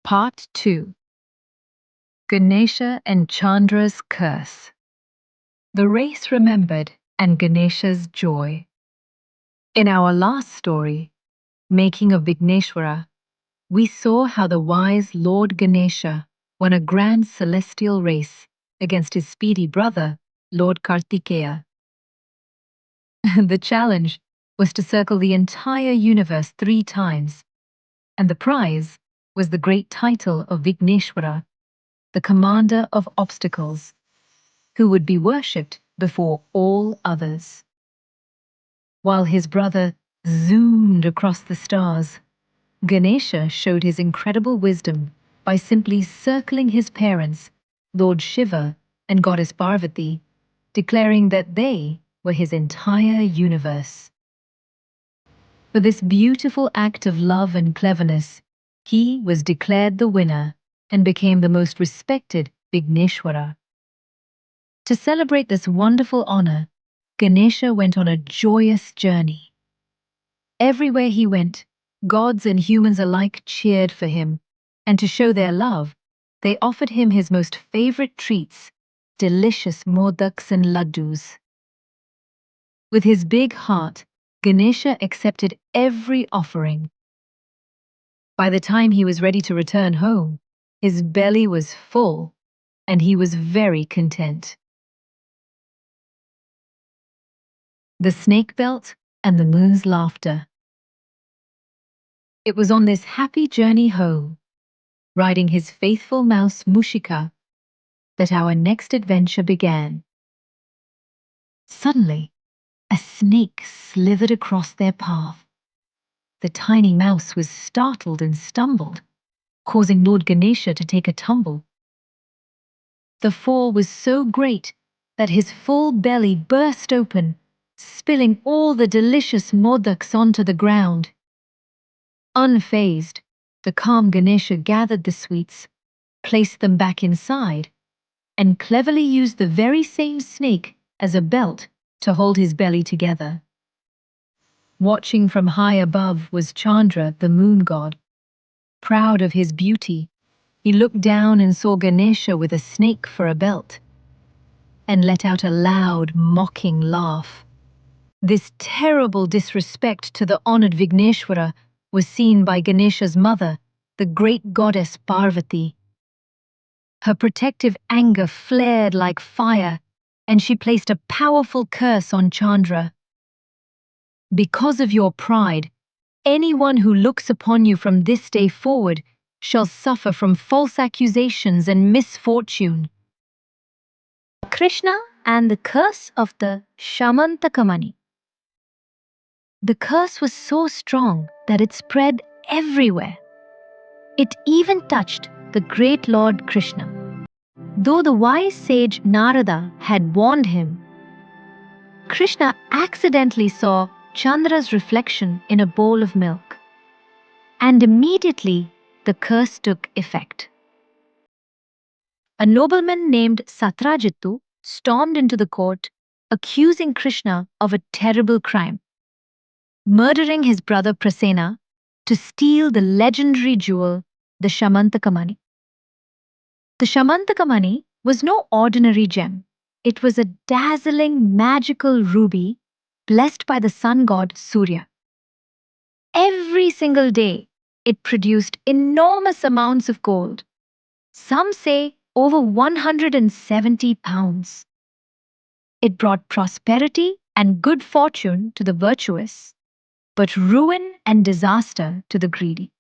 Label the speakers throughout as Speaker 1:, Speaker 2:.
Speaker 1: Part 2. Ganesha and Chandra's Curse. The race remembered and Ganesha's joy. In our last story, Making of Vigneshwara, we saw how the wise Lord Ganesha won a grand celestial race against his speedy brother, Lord Kartikeya. The challenge was to circle the entire universe 3 times, and the prize was the great title of Vigneshwara, the commander of obstacles, who would be worshipped before all others. While his brother zoomed across the stars, Ganesha showed his incredible wisdom by simply circling his parents, Lord Shiva and Goddess Parvati, declaring that they were his entire universe. For this beautiful act of love and cleverness, he was declared the winner and became the most respected Vigneshwara. To celebrate this wonderful honor, Ganesha went on a joyous journey. Everywhere he went, gods and humans alike cheered for him, and to show their love, they offered him his most favorite treats, delicious modaks and laddus. With his big heart, Ganesha accepted every offering. By the time he was ready to return home, his belly was full, and he was very content. The snake belt and the moon's laughter. It was on this happy journey home, riding his faithful mouse Mushika, that our next adventure began. Suddenly, a snake slithered across their path. The tiny mouse was startled and stumbled, causing Lord Ganesha to take a tumble. The fall was so great that his full belly burst open, spilling all the delicious modaks onto the ground. Unfazed, the calm Ganesha gathered the sweets, placed them back inside, and cleverly used the very same snake as a belt to hold his belly together. Watching from high above was Chandra, the moon god. Proud of his beauty, he looked down and saw Ganesha with a snake for a belt, and let out a loud, mocking laugh. This terrible disrespect to the honored Vigneshwara was seen by Ganesha's mother, the great goddess Parvati. Her protective anger flared like fire, and she placed a powerful curse on Chandra. Because of your pride, anyone who looks upon you from this day forward shall suffer from false accusations and misfortune. Krishna and the curse of the Shamantakamani. The curse was so strong that it spread everywhere. It even touched the great Lord Krishna. Though the wise sage Narada had warned him, Krishna accidentally saw Chandra's reflection in a bowl of milk, and immediately the curse took effect. A nobleman named Satrajittu stormed into the court, accusing Krishna of a terrible crime, murdering his brother Prasena to steal the legendary jewel, the Shamantakamani. The Shamantakamani was no ordinary gem. It was a dazzling, magical ruby blessed by the sun god Surya. Every single day, it produced enormous amounts of gold. Some say over 170 pounds. It brought prosperity and good fortune to the virtuous, but ruin and disaster to the greedy.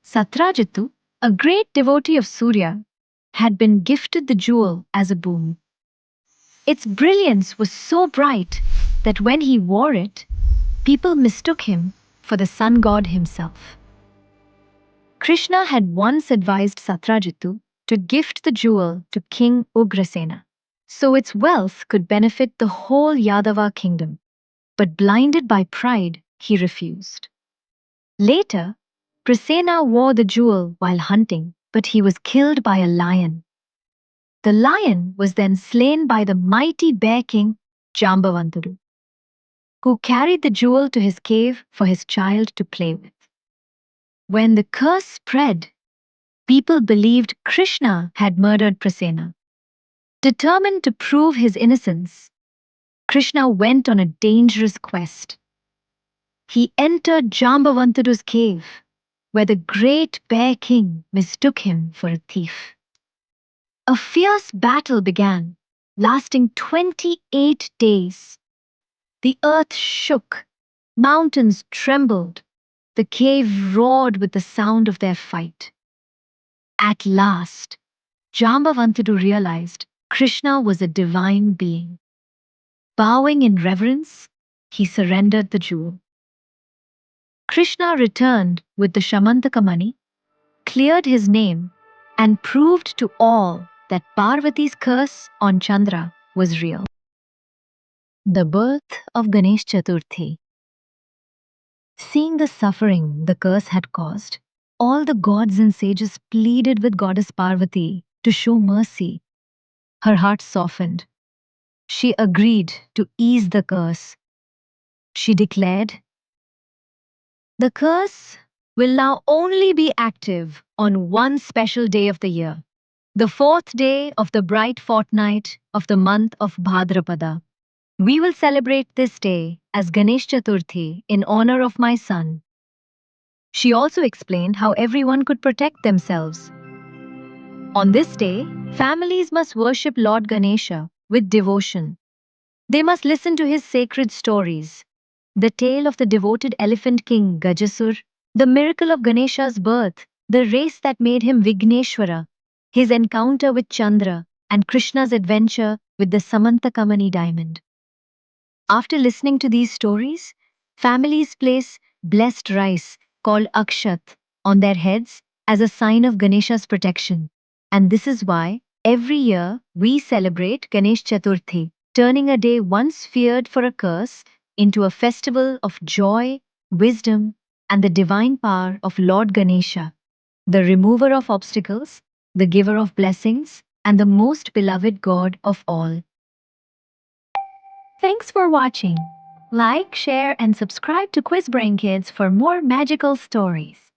Speaker 1: Satrajittu, a great devotee of Surya, had been gifted the jewel as a boon. Its brilliance was so bright that when he wore it, people mistook him for the sun god himself. Krishna had once advised Satrajittu to gift the jewel to King Ugrasena, so its wealth could benefit the whole Yadava kingdom. But blinded by pride, he refused. Later, Prasena wore the jewel while hunting, but he was killed by a lion. The lion was then slain by the mighty bear king Jambavantadu, who carried the jewel to his cave for his child to play with. When the curse spread, people believed Krishna had murdered Prasenna. Determined to prove his innocence, Krishna went on a dangerous quest. He entered Jambavantaru's cave, where the great bear king mistook him for a thief. A fierce battle began, lasting 28 days. The earth shook, mountains trembled, the cave roared with the sound of their fight. At last, Jambavantaru realized Krishna was a divine being. Bowing in reverence, he surrendered the jewel. Krishna returned with the Shamantaka money, cleared his name, and proved to all that Parvati's curse on Chandra was real. The birth of Ganesh Chaturthi. Seeing the suffering the curse had caused, all the gods and sages pleaded with Goddess Parvati to show mercy. Her heart softened. She agreed to ease the curse. She declared, "The curse will now only be active on one special day of the year, the fourth day of the bright fortnight of the month of Bhadrapada. We will celebrate this day as Ganesh Chaturthi in honor of my son." She also explained how everyone could protect themselves. On this day, families must worship Lord Ganesha with devotion. They must listen to his sacred stories. The tale of the devoted elephant king Gajasur, the miracle of Ganesha's birth, the race that made him Vigneshwara, his encounter with Chandra, and Krishna's adventure with the Samantakamani diamond. After listening to these stories, families place blessed rice called Akshat on their heads as a sign of Ganesha's protection. And this is why every year we celebrate Ganesh Chaturthi, turning a day once feared for a curse into a festival of joy, wisdom, and the divine power of Lord Ganesha, the remover of obstacles, the giver of blessings, and the most beloved God of all. Thanks for watching. Like, share, and subscribe to Quiz Brain Kids for more magical stories.